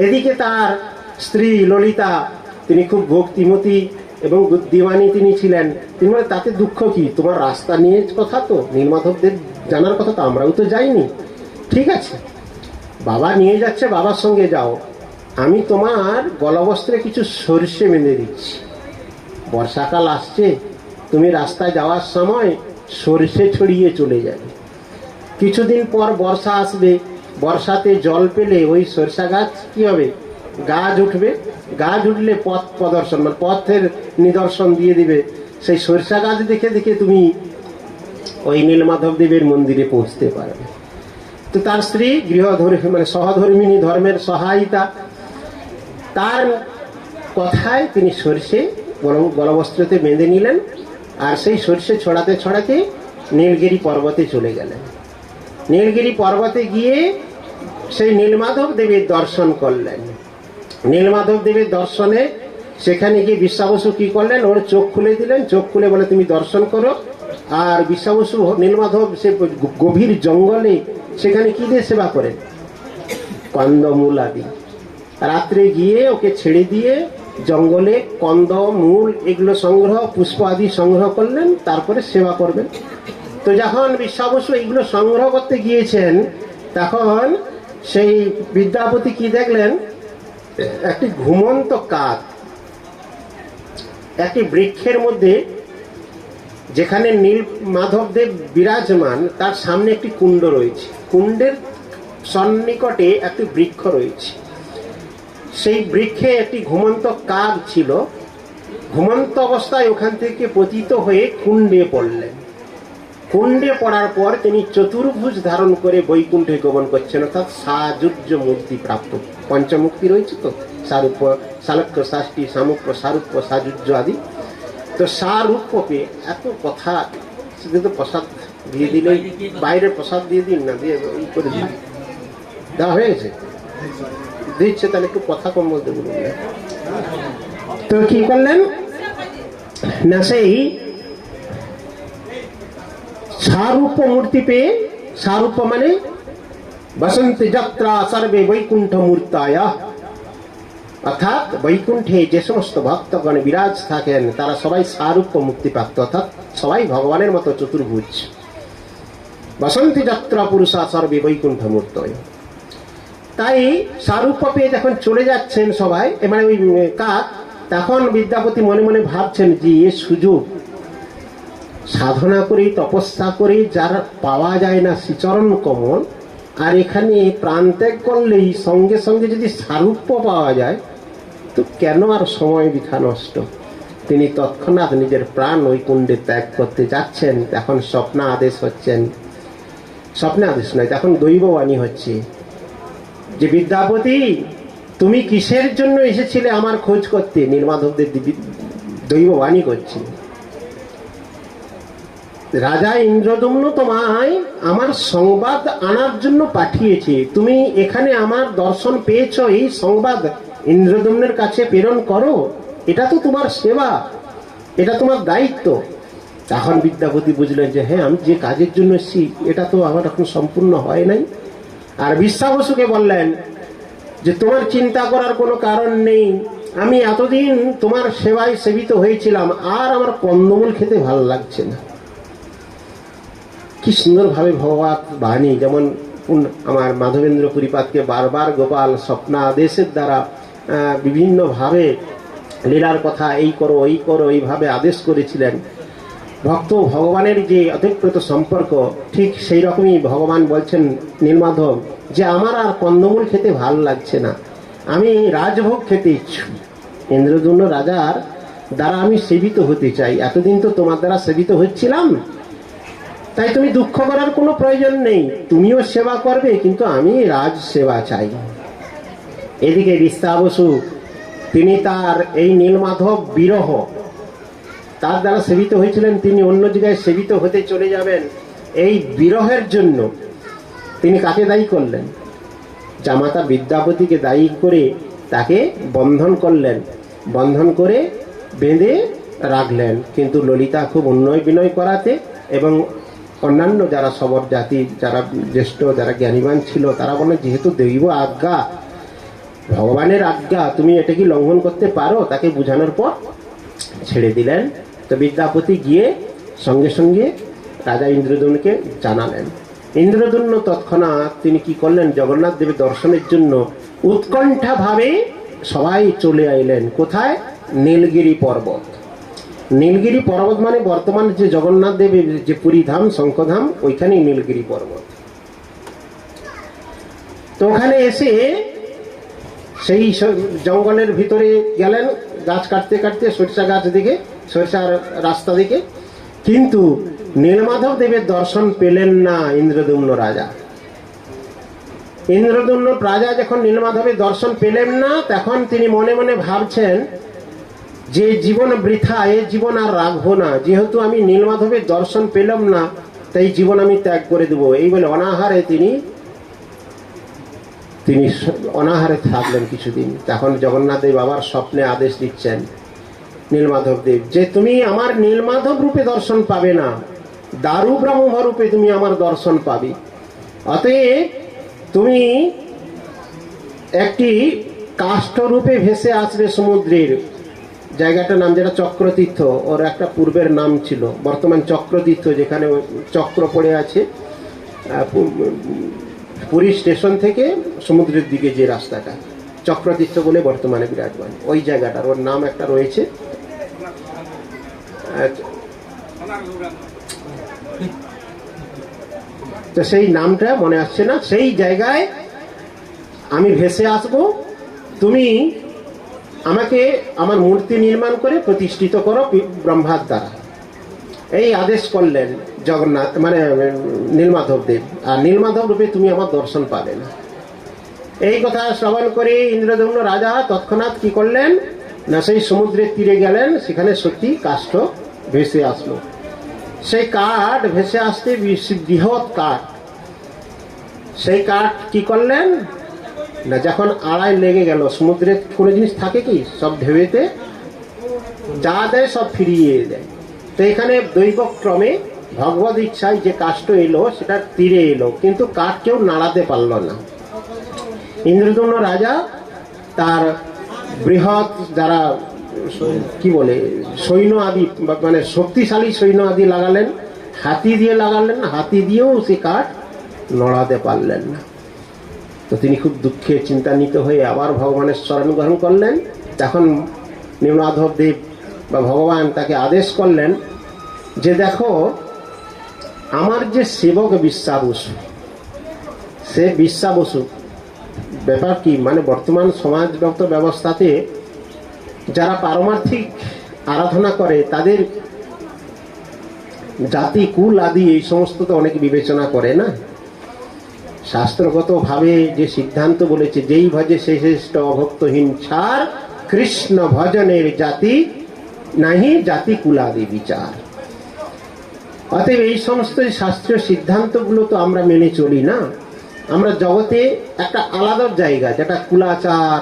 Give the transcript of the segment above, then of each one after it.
এদিকে তার স্ত্রী ললিতা, তিনি খুব ভক্তিমতী এবং বুদ্ধিমানী তিনি ছিলেন। তিনি বলে, তাতে দুঃখ কি, তোমার রাস্তা নিয়ে কথা তো, নীলমাধবদের জানার কথা তো, আমরাও তো যাইনি। ঠিক আছে, বাবা নিয়ে যাচ্ছে, বাবার সঙ্গে যাও, আমি তোমার গলবস্ত্রে কিছু সরষে বেঁধে দিচ্ছি। বর্ষাকাল আসছে, তুমি রাস্তায় যাওয়ার সময় সরষে ছড়িয়ে চলে যাবে। কিছুদিন পর বর্ষা আসবে, বর্ষাতে জল পেলে ওই সরষা গাছ কি হবে, গাছ উঠবে। গাছ উঠলে পথ প্রদর্শন, মানে পথের নিদর্শন দিয়ে দিবে। সেই সরষা গাছ দেখে দেখে তুমি ওই নীলমাধব দেবের মন্দিরে পৌঁছতে পারবে। তো তার স্ত্রী গৃহধর্মী, মানে সহধর্মিনী, ধর্মের সহায়িতা, তার কথায় তিনি সরষে গলবস্ত্রতে বেঁধে নিলেন, আর সেই সরষে ছড়াতে ছড়াতে নীলগিরি পর্বতে চলে গেলেন। নীলগিরি পর্বতে গিয়ে সেই নীলমাধব দেবের দর্শন করলেন। নীলমাধব দেবের দর্শনে সেখানে গিয়ে বিশ্বাবসু কি করলেন, ওর চোখ খুলে দিলেন। চোখ খুলে বলে, তুমি দর্শন করো। আর বিশ্বাবসু নীলমাধব সে গভীর জঙ্গলে সেখানে কি দিয়ে সেবা করেন, কন্দমূল আদি। রাত্রে গিয়ে ওকে ছেড়ে দিয়ে জঙ্গলে কন্দমূল এগুলো সংগ্রহ, পুষ্প আদি সংগ্রহ করলেন, তারপরে সেবা করবেন। তো যখন বিশ্বাবসু এইগুলো সংগ্রহ করতে গিয়েছেন, তখন সেই বিদ্যাপতি কি দেখলেন, একটি ঘুমন্ত কাক একটি বৃক্ষের মধ্যে, যেখানে নীলমাধবদেব বিরাজমান, তার সামনে একটি কুণ্ড রয়েছে। কুণ্ডের সন্নিকটে একটি বৃক্ষ রয়েছে। সেই বৃক্ষে একটি ঘুমন্ত কাক ছিল। ঘুমন্ত অবস্থায় ওখান থেকে পতিত হয়ে কুণ্ডে পড়লেন। কুণ্ডে পড়ার পর তিনি চতুর্ভুজ ধারণ করে বৈকুণ্ঠে গমন করছেন, অর্থাৎ সাযুজ্য মূর্তি প্রাপ্ত। পঞ্চমুক্তি রয়েছে তো, সারূপ্য, সালক্য, ষষ্ঠী, সামুপ্য, সারূপ্য, সাযুজ্য আদি। তো সারূপ্যকে এত কথা, শুধু তো প্রসাদ দিয়ে দিলে, বাইরের প্রসাদ দিয়ে দিন না, দিয়ে ই করে দিন, দেওয়া হয়ে গেছে, দিচ্ছে, তাহলে একটু কথা কম বলতে বলুন। তো কি করলেন না, সেই সারূপ্য মূর্তি পেয়ে, সারূপ্য মানে বসন্তি যাত্রা সর্বে বৈকুণ্ঠ মূর্তায়া, অর্থাৎ বৈকুণ্ঠে যে সমস্ত ভক্তগণ বিরাজ থাকেন তারা সবাই সারূপ্য মুক্তি প্রাপ্ত, অর্থাৎ সবাই ভগবানের মতো চতুর্ভুজ। বসন্তি যাত্রা পুরুষা সর্বে বৈকুণ্ঠ মূর্তয়। তাই সারূপ্য পেয়ে যখন চলে যাচ্ছেন সবাই, মানে ওই কাক, তখন বিদ্যাপতি মনে মনে ভাবছেন যে এ সুযোগ, সাধনা করে তপস্যা করে যার পাওয়া যায় না শ্রীচরণ কমল, আর এখানে প্রাণত্যাগ করলেই সঙ্গে সঙ্গে যদি সারূপ্য পাওয়া যায়, তো কেন আর সময় বৃথা নষ্ট। তিনি তৎক্ষণাৎ নিজের প্রাণ ওই কুণ্ডে ত্যাগ করতে যাচ্ছেন। এখন স্বপ্ন আদেশ হচ্ছেন, স্বপ্নে আদেশ নয়, এখন দৈববাণী হচ্ছে যে বিদ্যাপতি, তুমি কিসের জন্য এসেছিলে আমার খোঁজ করতে। নীলমাধবদের দৈববাণী করছি, রাজা ইন্দ্রদম্ন তোমায় আমার সংবাদ আনার জন্য পাঠিয়েছে। তুমি এখানে আমার দর্শন পেয়েছ, এই সংবাদ ইন্দ্রদম্নের কাছে প্রেরণ করো। এটা তো তোমার সেবা, এটা তোমার দায়িত্ব। তখন বিদ্যাপতি বুঝলেন যে হ্যাঁ, আমি যে কাজের জন্য এসেছি এটা তো আমার এখন সম্পূর্ণ হয় নাই। আর বিশ্বাবসুকে বললেন যে তোমার চিন্তা করার কোনো কারণ নেই, আমি এতদিন তোমার সেবায় সেবিত হয়েছিলাম, আর আমার কন্দমূল খেতে ভালো লাগছে না। কি সুন্দরভাবে ভগবত বাণী, যেমন আমার মাধবেন্দ্র পুরীপাদকে বারবার গোপাল স্বপ্নাদেশের দ্বারা বিভিন্নভাবে লীলার কথা, এই করো ওই করো, এইভাবে আদেশ করেছিলেন। ভক্ত ভগবানের যে অধিকৃত সম্পর্ক, ঠিক সেই রকমই ভগবান বলছেন নীলমাধব যে আমার আর কন্দমূল খেতে ভালো লাগছে না, আমি রাজভোগ খেতে ইচ্ছুক। ইন্দ্রদম্ন রাজার দ্বারা আমি সেবিত হতে চাই। এতদিন তো তোমার দ্বারা সেবিত হচ্ছিলাম, তাই তুমি দুঃখ করার কোনো প্রয়োজন নেই, তুমিও সেবা করবে, কিন্তু আমি রাজ সেবা চাই। এদিকে বিশ্বাবসু তিনি তার এই নীলমাধব বিরহ, তার দ্বারা সেবিত হয়েছিলেন, তিনি অন্য জায়গায় সেবিত হতে চলে যাবেন, এই বিরহের জন্য তিনি কাকে দায়ী করলেন? জামাতা বিদ্যাপতিকে দায়ী করে তাকে বন্ধন করলেন, বন্ধন করে বেঁধে রাখলেন। কিন্তু ললিতা খুব উন্নয় বিনয় করাতে এবং অন্যান্য যারা সবর জাতি, যারা জ্যেষ্ঠ, যারা জ্ঞানীবান ছিল, তারা বলে যেহেতু দৈব আজ্ঞা, ভগবানের আজ্ঞা, তুমি এটা কি লঙ্ঘন করতে পারো? তাকে বুঝানোর পর ছেড়ে দিলেন। তো বিদ্যাপতি গিয়ে সঙ্গে সঙ্গে রাজা ইন্দ্রদ্যুম্নকে জানালেন। ইন্দ্রদ্যুম্ন তৎক্ষণাৎ তিনি কি করলেন, জগন্নাথ দেবের দর্শনের জন্য উৎকণ্ঠা ভাবে সবাই চলে আইলেন। কোথায়? নীলগিরি পর্বত। নীলগিরি পর্বত মানে বর্তমান যে জগন্নাথ দেবের যে পুরী ধাম, শঙ্খধাম, ওইখানেই নীলগিরি পর্বত। তো ওখানে এসে সেই জঙ্গলের ভিতরে গেলেন, গাছ কাটতে কাটতে সরিষা গাছ দিকে, সরিষার রাস্তা দিকে। কিন্তু নীলমাধব দেবের দর্শন পেলেন না ইন্দ্রদ্যুম্ন রাজা। ইন্দ্রদ্যুম্ন রাজা যখন নীলমাধবের দর্শন পেলেন না, তখন তিনি মনে মনে ভাবছেন যে জীবন বৃথা, এ জীবন আর রাখবো না। যেহেতু আমি নীলমাধবের দর্শন পেলাম না, তাই জীবন আমি ত্যাগ করে দেবো। এই বলে অনাহারে তিনি অনাহারে থাকলেন কিছুদিন। তখন জগন্নাথ দেব আবার স্বপ্নে আদেশ দিচ্ছেন নীলমাধব দেব যে তুমি আমার নীলমাধব রূপে দর্শন পাবে না, দারু ব্রহ্ম রূপে তুমি আমার দর্শন পাবে। অতএব তুমি একটি কাষ্ঠ রূপে ভেসে আসবে সমুদ্রের। জায়গাটার নাম যেটা চক্রতীর্থ, ওর একটা পূর্বের নাম ছিল, বর্তমান চক্রতীর্থ, যেখানে চক্র পড়ে আছে পুরী স্টেশন থেকে সমুদ্রের দিকে যে রাস্তাটা, চক্রতীর্থ বলে বর্তমানে বিরাজমান। ওই জায়গাটার ওর নাম একটা রয়েছে, তো সেই নামটা মনে আসছে না। সেই জায়গায় আমি ভেসে আসব, তুমি আমাকে আমার মূর্তি নির্মাণ করে প্রতিষ্ঠিত করো ব্রহ্মার দ্বারা। এই আদেশ করলেন জগন্নাথ মানে নীলমাধব দেব। আর নীলমাধব রূপে তুমি আমার দর্শন পাবে না। এই কথা শ্রবণ করে ইন্দ্রদ্যুম্ন রাজা তৎক্ষণাৎ কি করলেন না, সেই সমুদ্রের তীরে গেলেন। সেখানে সত্যি কাষ্ঠ ভেসে আসলো। সেই কাঠ ভেসে আসতে বৃহৎ কাঠ, সেই কাঠ কি করলেন না, যখন আড়াই লেগে গেল, সমুদ্রে কোনো জিনিস থাকে কি, সব ঢেউতে যা দেয় সব ফিরিয়ে দেয়। তো এখানে দৈবক্রমে ভগবত ইচ্ছায় যে কাষ্ঠ এলো সেটা তীরে এলো, কিন্তু কাঠ কেউ নাড়াতে পারল না। ইন্দ্রদ্যুম্ন রাজা তার বৃহৎ যারা কি বলে সৈন্য আদি, মানে শক্তিশালী সৈন্য আদি লাগালেন, হাতি দিয়ে লাগালেন, হাতি দিয়েও সে কাঠ নড়াতে পারলেন না। তো তিনি খুব দুঃখে চিন্তান্বিত হয়ে আবার ভগবানের শরণ গ্রহণ করলেন। তখন নীলমাধব দেব বা ভগবান তাকে আদেশ করলেন যে দেখো, আমার যে সেবক বিশ্বাবসু, সে বিশ্বাবসু ব্যাপার কি, মানে বর্তমান সমাজগত ব্যবস্থাতে যারা পারমার্থিক আরাধনা করে তাদের জাতি কুল আদি এই সমস্ত তো অনেক বিবেচনা করে না। শাস্ত্রগতভাবে যে সিদ্ধান্ত বলেছে, যেই ভজে সে শ্রেষ্ঠ অভক্তহীন ছাড়, কৃষ্ণ ভজনের জাতি নাহি জাতি কুলাদি বিচার। অতএব এই সমস্ত শাস্ত্রীয় সিদ্ধান্তগুলো তো আমরা মেনে চলি না। আমরা জগতে একটা আলাদা জায়গা, যেটা কুলাচার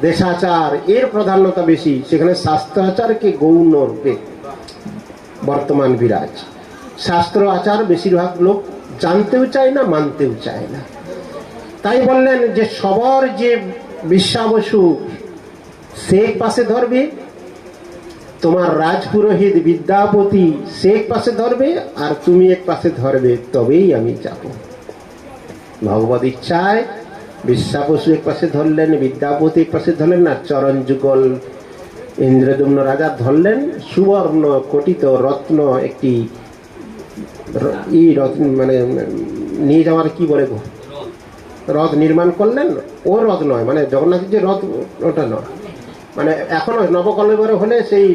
দেশাচার এর প্রাধান্যতা বেশি, সেখানে শাস্ত্রাচারকে গৌণ রূপে বর্তমান বিরাজ। শাস্ত্র আচার বেশিরভাগ লোক জানতেও চায় না, মানতেও চায় না। তাই বললেন যে সবর যে বিশ্বাবসু সে এক পাশে ধরবে, তোমার রাজপুরোহিত বিদ্যাপতি সে এক পাশে ধরবে, আর তুমি এক পাশে ধরবে, তবেই আমি যাব। ভগবত ইচ্ছায় বিশ্বাবসু এক পাশে ধরলেন, বিদ্যাপতি এক পাশে ধরলেন, আর চরণ যুগল ইন্দ্রদ্যুম্ন রাজা ধরলেন। সুবর্ণ কটিত রত্ন একটি মানে নিয়ে যাওয়ার কি বলে গো, রথ নির্মাণ করলেন। ও রথ নয়, মানে জগন্নাথের যে রথ ওটা নয়, মানে এখনো নবকলেবরে হলে সেই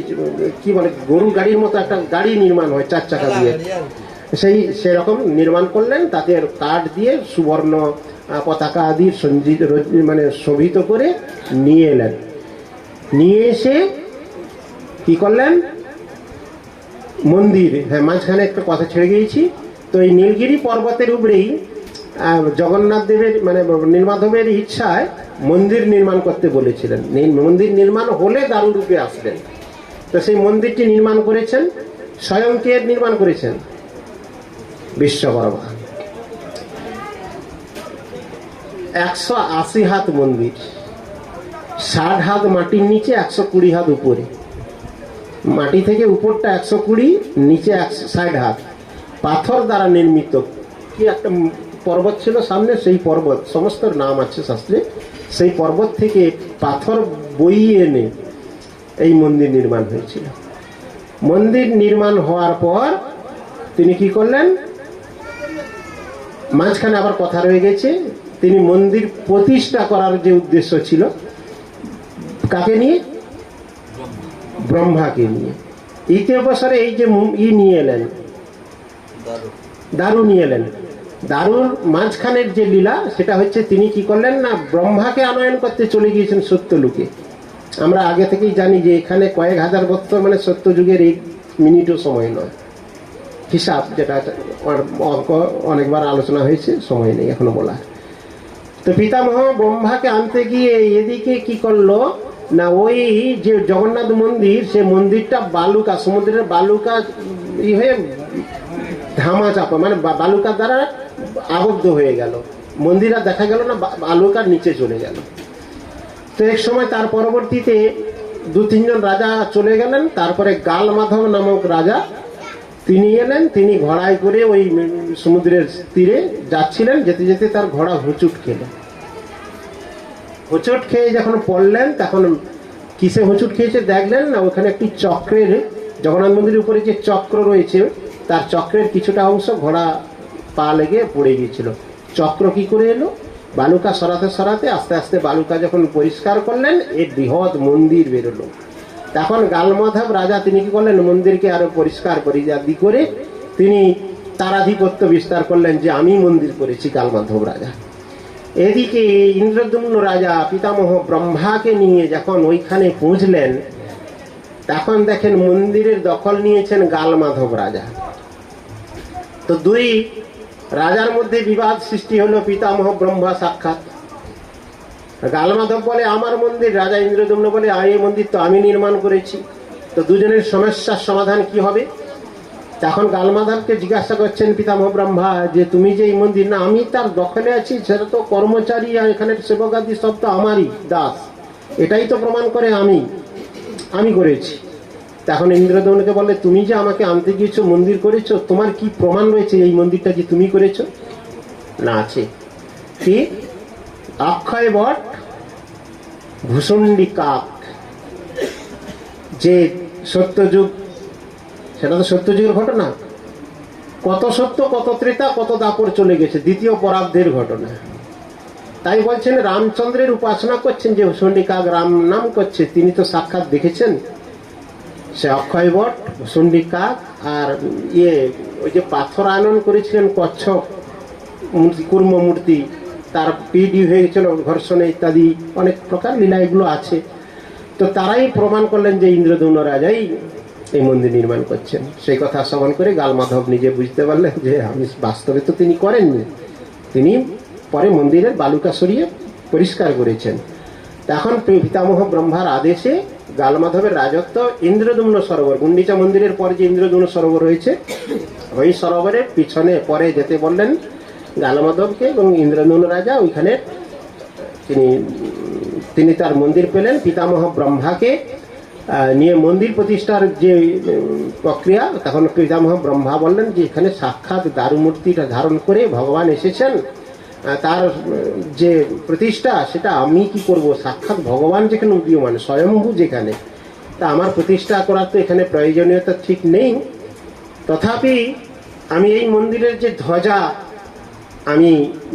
কি বলে গরু গাড়ির মতো একটা গাড়ি নির্মাণ হয় 4 চাকা দিয়ে, সেরকম নির্মাণ করলেন। তাতে কাঠ দিয়ে সুবর্ণ পতাকা আদি মানে শোভিত করে নিয়ে এলেন। নিয়ে এসে কি করলেন, মন্দির, হ্যাঁ মাঝখানে একটা কথা ছেড়ে গিয়েছি, তো এই নীলগিরি পর্বতের উপরেই জগন্নাথ দেবের মানে নীলমাধবের ইচ্ছায় মন্দির নির্মাণ করতে বলেছিলেন। মন্দির নির্মাণ হলে দারু রূপে আসবেন। তো সেই মন্দিরটি নির্মাণ করেছেন, স্বয়ং কে নির্মাণ করেছেন, বিশ্বকর্মা। 180 হাত মন্দির, 60 হাত মাটির নিচে, 120 হাত উপরে। মাটি থেকে উপরটা 120, নিচে 60 হাত, পাথর দ্বারা নির্মিত কি একটা পর্বত ছিল সামনে। সেই পর্বত, সমস্ত নাম আছে শাস্ত্রে, সেই পর্বত থেকে পাথর বইয়ে এনে এই মন্দির নির্মাণ হয়েছিল। মন্দির নির্মাণ হওয়ার পর তিনি কি করলেন, মাঝখানে আবার কথা রয়ে গেছে, তিনি মন্দির প্রতিষ্ঠা করার যে উদ্দেশ্য ছিল, কাকে নিয়ে? ব্রহ্মাকে নিয়ে। দ্বিতীয় বছরে এই যে নিয়ে এলেন, দারু নিয়ে এলেন। দারুর মাঝখানের যে লীলা, সেটা হচ্ছে তিনি কি করলেন না, ব্রহ্মাকে আনয়ন করতে চলে গিয়েছেন সত্যলোকে। আমরা আগে থেকেই জানি যে এখানে কয়েক হাজার বছর মানে সত্য যুগের 1 মিনিটও সময় নয়, হিসাব যেটা অনেকবার আলোচনা হয়েছে, সময় নেই এখনো বলা। তো পিতামহ ব্রহ্মাকে আনতে গিয়ে এদিকে কি করলো না, ওই যে জগন্নাথ মন্দির, সে মন্দিরটা বালুকা, সমুদ্রের বালুকা হয়ে ধামা চাপা, মানে বালুকা দ্বারা আবদ্ধ হয়ে গেল। মন্দির আর দেখা গেল না, বালুকার নিচে চলে গেল। তো এক সময় তার পরবর্তীতে 2-3 জন রাজা চলে গেলেন। তারপরে গালমাধব নামক রাজা তিনি এলেন। তিনি ঘোড়ায় করে ওই সমুদ্রের তীরে যাচ্ছিলেন, যেতে যেতে তার ঘোড়া হুঁচুট খেল। হুঁচুট খেয়ে যখন পড়লেন, তখন কিসে হুঁচুট খেয়েছে দেখলেন না, ওখানে একটি চক্রের, জগন্নাথ মন্দিরের উপরে যে চক্র রয়েছে, তার চক্রের কিছুটা অংশ ঘোড়া পা লেগে পড়ে গিয়েছিল। চক্র কি করে এলো? বালুকা সরাতে সরাতে আস্তে আস্তে বালুকা যখন পরিষ্কার করলেন, এর বৃহৎ মন্দির বেরোলো। তখন গালমাধব রাজা তিনি কি করলেন, মন্দিরকে আরো পরিষ্কার পরিজাদি করে তিনি তার আধিপত্য বিস্তার করলেন, যে আমি মন্দির করেছি, গালমাধব রাজা। এদিকে ইন্দ্রদ্যুম্ন রাজা পিতামহ ব্রহ্মাকে নিয়ে যখন ওইখানে পৌঁছলেন, তখন দেখেন মন্দিরের দখল নিয়েছেন গালমাধব রাজা। তো 2 রাজার মধ্যে বিবাদ সৃষ্টি হলো। পিতামহ ব্রহ্মা সাক্ষাৎ, গালমাধব বলে আমার মন্দির, রাজা ইন্দ্রদ্যুম্ন বলে এই মন্দির তো আমি নির্মাণ করেছি। তো দুজনের সমস্যার সমাধান কি হবে? তখন গালমাধবকে জিজ্ঞাসা করছেন পিতামহ ব্রহ্মা, যে তুমি যে এই মন্দির, না আমি তার দখলে আছি, সেটা তো কর্মচারী আর এখানের সেবকাদি সব তো আমারই দাস, এটাই তো প্রমাণ করে আমি করেছি। তখন ইন্দ্রদ্যুম্নকে বলে, তুমি যে আমাকে আনতে গিয়েছো, মন্দির করেছো, তোমার কি প্রমাণ রয়েছে এই মন্দিরটা যে তুমি করেছো? না, আছে। কি? অক্ষয় বট, ভূষণ্ডী কাক। যে সত্যযুগ, সেটা তো সত্যযুগের ঘটনা। কত সত্য, কত ত্রেতা, কত দাপর চলে গেছে, দ্বিতীয় পরাব্দের ঘটনা। তাই বলছেন, রামচন্দ্রের উপাসনা করছেন যে ভূষণ্ডী কাক রাম নাম করছে, তিনি তো সাক্ষাৎ দেখেছেন। সে অক্ষয় বট, ভূষণ্ডী কাক, আর ওই যে পাথর আনয়ন করেছিলেন কচ্ছপ মূর্তি, কুর্ম মূর্তি, তার পিডি হয়ে গেছিল ঘর্ষণে ইত্যাদি অনেক প্রকার লীলা এগুলো আছে। তো তারাই প্রমাণ করলেন যে ইন্দ্রদ্যুম্ন রাজাই এই মন্দির নির্মাণ করছেন। সেই কথা শ্রবণ করে গালমাধব নিজে বুঝতে পারলেন যে আমি বাস্তবে তো তিনি করেননি, তিনি পরে মন্দিরের বালুকা সরিয়ে পরিষ্কার করেছেন। তখন পিতামহ ব্রহ্মার আদেশে গালমাধবের রাজত্ব ইন্দ্রদ্যুম্ন সরোবর, গুন্ডিচা মন্দিরের পরে যে ইন্দ্রদ্যুম্ন সরোবর রয়েছে, ওই সরোবরের পিছনে পরে যেতে বললেন গালমাধবকে, এবং ইন্দ্রদ্যুম্ন রাজা ওইখানে তিনি তার মন্দির পেলেন। পিতামহ ব্রহ্মাকে নিয়ে মন্দির প্রতিষ্ঠার যে প্রক্রিয়া, তখন পিতামহ ব্রহ্মা বললেন যে এখানে সাক্ষাৎ দারু মূর্তিটা ধারণ করে ভগবান এসেছেন, তার যে প্রতিষ্ঠা সেটা আমি কি করব, সাক্ষাৎ ভগবান যেখানে উদীয়মান, স্বয়ম্ভু যেখানে, তা আমার প্রতিষ্ঠা করার তো এখানে প্রয়োজনীয়তা ঠিক নেই। তথাপি আমি এই মন্দিরের যে ধ্বজা আমি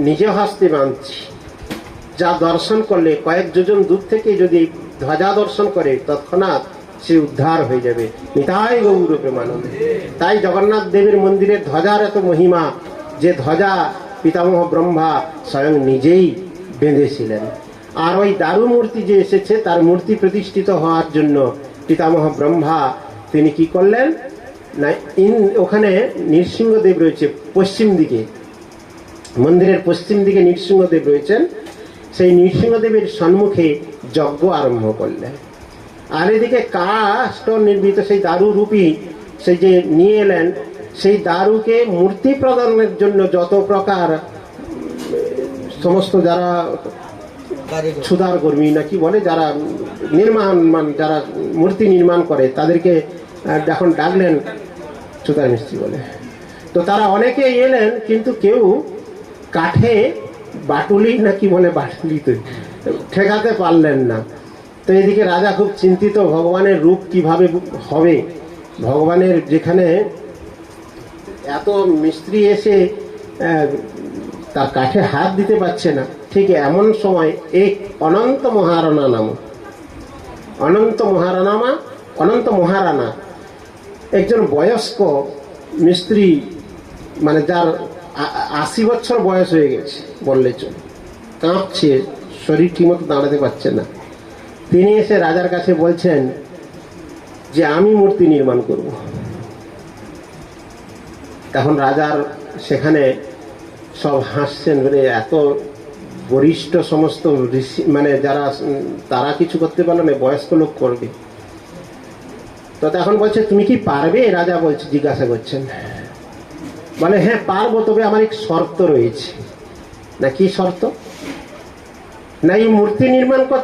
নিজে হস্তে বাঁধছি, যা দর্শন করলে কয়েক যোজন দূর থেকে যদি ধ্বজা দর্শন করে, তৎক্ষণাৎ সে উদ্ধার হয়ে যাবে। নিতাই গৌর প্রেমানন্দে। তাই জগন্নাথ দেবের মন্দিরের ধ্বজার এত মহিমা, যে ধ্বজা পিতামহ ব্রহ্মা স্বয়ং নিজেই বেঁধেছিলেন। আর ওই দারু মূর্তি যে এসেছে, তার মূর্তি প্রতিষ্ঠিত হওয়ার জন্য পিতামহ ব্রহ্মা তিনি কি করলেন না, ওখানে নৃসিংহদেব রয়েছে পশ্চিম দিকে, মন্দিরের পশ্চিম দিকে নৃসিংহদেব রয়েছেন। সেই নৃসিংহদেবের সম্মুখে যজ্ঞ আরম্ভ করলেন। আর এদিকে কাষ্ঠ নির্মিত সেই দারু রূপী সেই যে নিয়ে এলেন, সেই দারুকে মূর্তি প্রদানের জন্য যত প্রকার সমস্ত যারা সুতার কর্মী নাকি বলে, যারা যারা মূর্তি নির্মাণ করে তাদেরকে এখন ডাকলেন সুতার মিস্ত্রি বলে। তো তারা অনেকে এলেন, কিন্তু কেউ কাঠে বাটুলি নাকি বলে বাটুলিতে ঠেকাতে পারলেন না। তো এদিকে রাজা খুব চিন্তিত, ভগবানের রূপ কিভাবে হবে, ভগবানের যেখানে এত মিস্ত্রি এসে তার কাঠে হাত দিতে পারছে না। ঠিক এমন সময় এক অনন্ত মহারানা একজন বয়স্ক মিস্ত্রি, মানে যার 80 বছর বয়স হয়ে গেছে বললে চলে, কাঁপছে, শরীর ঠিকমতো দাঁড়াতে পারছে না। তিনি এসে রাজার কাছে বলছেন যে আমি মূর্তি নির্মাণ করব। তখন রাজার সেখানে সব হাসছেন, বলে এত বরিষ্ঠ সমস্ত ঋষি, মানে যারা, তারা কিছু করতে পারলো না, বয়স্ক লোক করবে। তো তখন বলছে তুমি কি পারবে? রাজা বলছে, জিজ্ঞাসা করছেন, বলে হ্যাঁ পারবো, তবে আমার এক শর্ত রয়েছে। না কি শর্ত? না এই মূর্তি নির্মাণ করতে